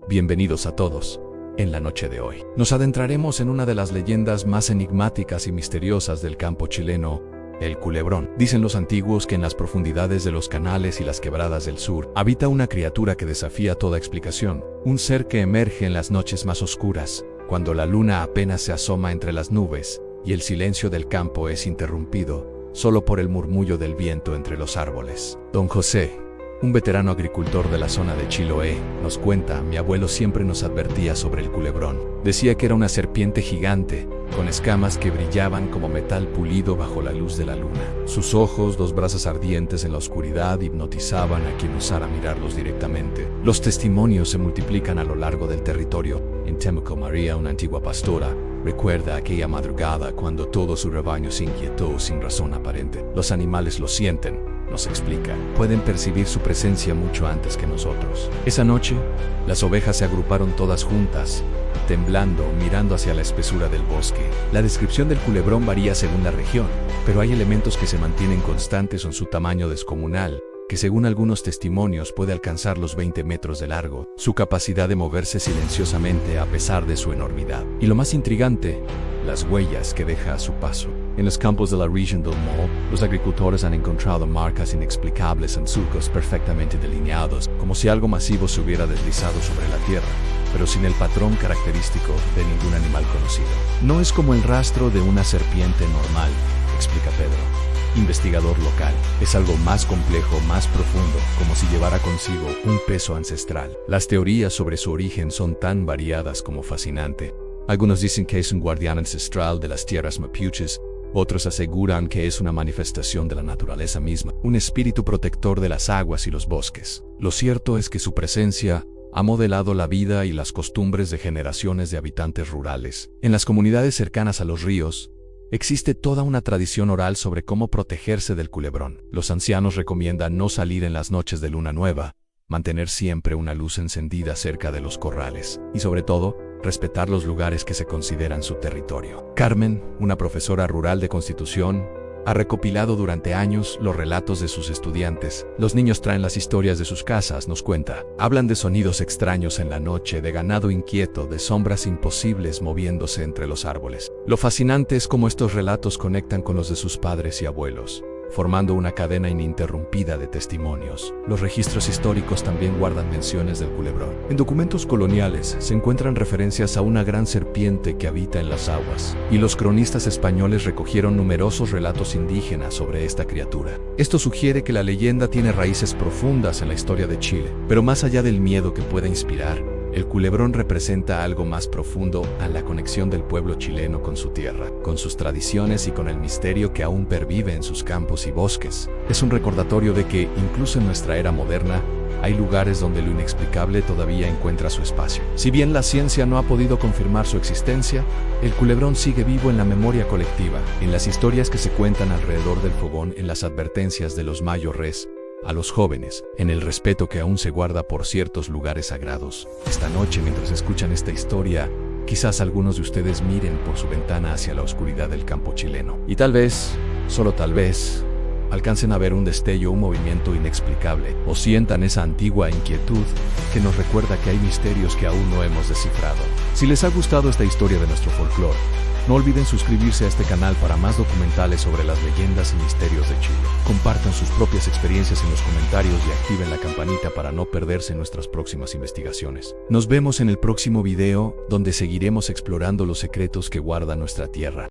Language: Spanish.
Bienvenidos a todos. En la noche de hoy, nos adentraremos en una de las leyendas más enigmáticas y misteriosas del campo chileno, el Culebrón. Dicen los antiguos que en las profundidades de los canales y las quebradas del sur, habita una criatura que desafía toda explicación, un ser que emerge en las noches más oscuras, cuando la luna apenas se asoma entre las nubes, y el silencio del campo es interrumpido, solo por el murmullo del viento entre los árboles. Don José, un veterano agricultor de la zona de Chiloé, nos cuenta: mi abuelo siempre nos advertía sobre el culebrón. Decía que era una serpiente gigante, con escamas que brillaban como metal pulido bajo la luz de la luna. Sus ojos, dos brasas ardientes en la oscuridad, hipnotizaban a quien osara mirarlos directamente. Los testimonios se multiplican a lo largo del territorio. En Temuco, María, una antigua pastora, recuerda aquella madrugada cuando todo su rebaño se inquietó sin razón aparente. Los animales lo sienten, nos explica. Pueden percibir su presencia mucho antes que nosotros. Esa noche, las ovejas se agruparon todas juntas, temblando, mirando hacia la espesura del bosque. La descripción del culebrón varía según la región, pero hay elementos que se mantienen constantes en su tamaño descomunal, que según algunos testimonios puede alcanzar los 20 metros de largo, su capacidad de moverse silenciosamente a pesar de su enormidad. Y lo más intrigante, las huellas que deja a su paso. En los campos de la región del Mall, los agricultores han encontrado marcas inexplicables en surcos perfectamente delineados, como si algo masivo se hubiera deslizado sobre la tierra, pero sin el patrón característico de ningún animal conocido. No es como el rastro de una serpiente normal, explica Pedro, investigador local. Es algo más complejo, más profundo, como si llevara consigo un peso ancestral. Las teorías sobre su origen son tan variadas como fascinante. Algunos dicen que es un guardián ancestral de las tierras mapuches, otros aseguran que es una manifestación de la naturaleza misma, un espíritu protector de las aguas y los bosques. Lo cierto es que su presencia ha modelado la vida y las costumbres de generaciones de habitantes rurales. En las comunidades cercanas a los ríos, existe toda una tradición oral sobre cómo protegerse del culebrón. Los ancianos recomiendan no salir en las noches de luna nueva, mantener siempre una luz encendida cerca de los corrales, y sobre todo, respetar los lugares que se consideran su territorio. Carmen, una profesora rural de Constitución, ha recopilado durante años los relatos de sus estudiantes. Los niños traen las historias de sus casas, nos cuenta. Hablan de sonidos extraños en la noche, de ganado inquieto, de sombras imposibles moviéndose entre los árboles. Lo fascinante es cómo estos relatos conectan con los de sus padres y abuelos, formando una cadena ininterrumpida de testimonios. Los registros históricos también guardan menciones del culebrón. En documentos coloniales se encuentran referencias a una gran serpiente que habita en las aguas, y los cronistas españoles recogieron numerosos relatos indígenas sobre esta criatura. Esto sugiere que la leyenda tiene raíces profundas en la historia de Chile, pero más allá del miedo que pueda inspirar, el culebrón representa algo más profundo a la conexión del pueblo chileno con su tierra, con sus tradiciones y con el misterio que aún pervive en sus campos y bosques. Es un recordatorio de que, incluso en nuestra era moderna, hay lugares donde lo inexplicable todavía encuentra su espacio. Si bien la ciencia no ha podido confirmar su existencia, el culebrón sigue vivo en la memoria colectiva, en las historias que se cuentan alrededor del fogón, en las advertencias de los mayores a los jóvenes, en el respeto que aún se guarda por ciertos lugares sagrados. Esta noche, mientras escuchan esta historia, quizás algunos de ustedes miren por su ventana hacia la oscuridad del campo chileno. Y tal vez, solo tal vez, alcancen a ver un destello, un movimiento inexplicable, o sientan esa antigua inquietud que nos recuerda que hay misterios que aún no hemos descifrado. Si les ha gustado esta historia de nuestro folclore, no olviden suscribirse a este canal para más documentales sobre las leyendas y misterios de Chile. Compartan sus propias experiencias en los comentarios y activen la campanita para no perderse nuestras próximas investigaciones. Nos vemos en el próximo video, donde seguiremos explorando los secretos que guarda nuestra tierra.